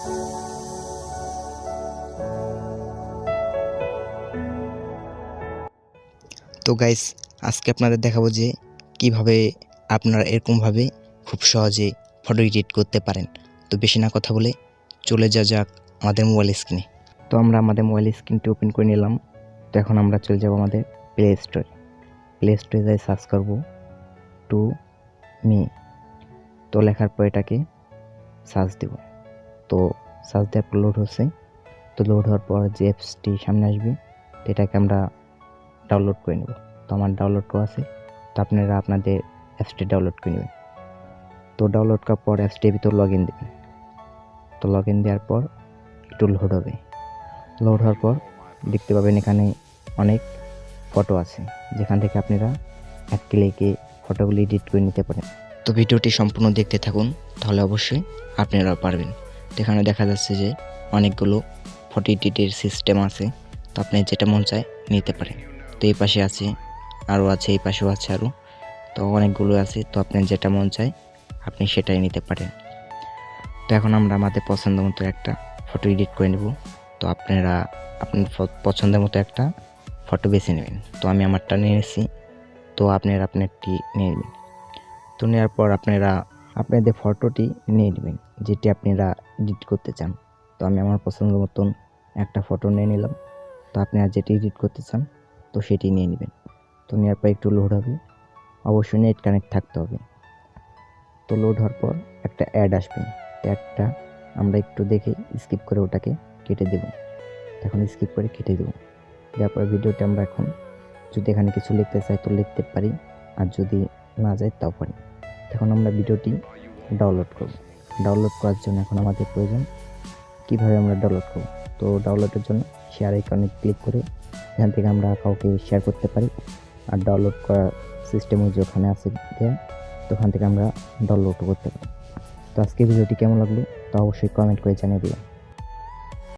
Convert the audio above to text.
তো গাইস, আজকে আপনাদের দেখাবো যে কিভাবে আপনারা এরকমভাবে খুব সহজে ফটো এডিট করতে পারেন। তো বেশি না কথা বলে চলে যাক আমাদের মোবাইল স্ক্রিনে। তো আমরা আমাদের মোবাইল স্ক্রিনটি ওপেন করে নিলাম। তো এখন আমরা চলে যাব আমাদের প্লে স্টোরে যাই সার্চ করব টু মি। তো লেখার পর এটাকে সার্চ দেব। তো সার্চ দেওয়ার পর লোড হচ্ছে। তো লোড হওয়ার পর যে অ্যাপসটি সামনে আসবে এটাকে আমরা ডাউনলোড করে নেব। তো আমার ডাউনলোড করা আছে, তো আপনারা আপনাদের অ্যাপসটি ডাউনলোড করে নেবেন। তো ডাউনলোড করার পর অ্যাপসটির ভিতর লগ ইন দেবেন। তো লগ ইন দেওয়ার পর একটু লোড হবে। লোড হওয়ার পর দেখতে পাবেন এখানে অনেক ফটো আছে, যেখান থেকে আপনারা এক ক্লিকে ফটোগুলি এডিট করে নিতে পারেন। তো ভিডিওটি সম্পূর্ণ দেখতে থাকুন, তাহলে অবশ্যই আপনারা পারবেন। তো এখানে দেখা যাচ্ছে যে অনেকগুলো ফটো এডিটের সিস্টেম আছে, তো আপনি যেটা মন চায় নিতে পারেন। তো এই পাশে আছে, আরও আছে, এই পাশেও আছে আরও, তো অনেকগুলো আছে। তো আপনার যেটা মন চায় আপনি সেটাই নিতে পারেন। তো এখন আমরা আমাদের পছন্দ মতো একটা ফটো এডিট করে নেব। তো আপনারা আপনার পছন্দের মতো একটা ফটো বেছে নেবেন। তো আমি আমারটা নিয়ে নিয়েছি, তো আপনারা আপনারটি নিয়ে নেবেন। তো নেওয়ার পর আপনারা আপনাদের ফটোটি নিয়ে নেবেন যেটি আপনারা এডিট করতে চান। তো আমি আমার পছন্দ মতন একটা ফটো নিয়ে নিলাম। তো আপনারা যেটি এডিট করতে চান তো সেটি নিয়ে নেবেন। তো নেওয়ার পর একটু লোড হবে, অবশ্যই নেট কানেক্ট থাকতে হবে। তো লোড হওয়ার পর একটা অ্যাড আসবে, অ্যাডটা আমরা একটু দেখে স্কিপ করে ওটাকে কেটে দেব। এখন স্কিপ করে কেটে দেব। দেওয়ার পর ভিডিওটি আমরা এখন যদি এখানে কিছু লিখতে চাই তো লিখতে পারি, আর যদি না যায় তাও পারি। এখন আমরা ভিডিওটি ডাউনলোড করব। ডাউনলোড করার জন্য এখন আমাদের প্রয়োজন কীভাবে আমরা ডাউনলোড করব। তো ডাউনলোডের জন্য শেয়ার আইকনে ক্লিক করে এখান থেকে আমরা কাউকে শেয়ার করতে পারি, আর ডাউনলোড করার সিস্টেমও যেখানে আছে দেয়া, তো ওখান থেকে আমরা ডাউনলোড করতে পারি। তো আজকে ভিডিওটি কেমন লাগলো তা অবশ্যই কমেন্ট করে জানিয়ে দিবেন।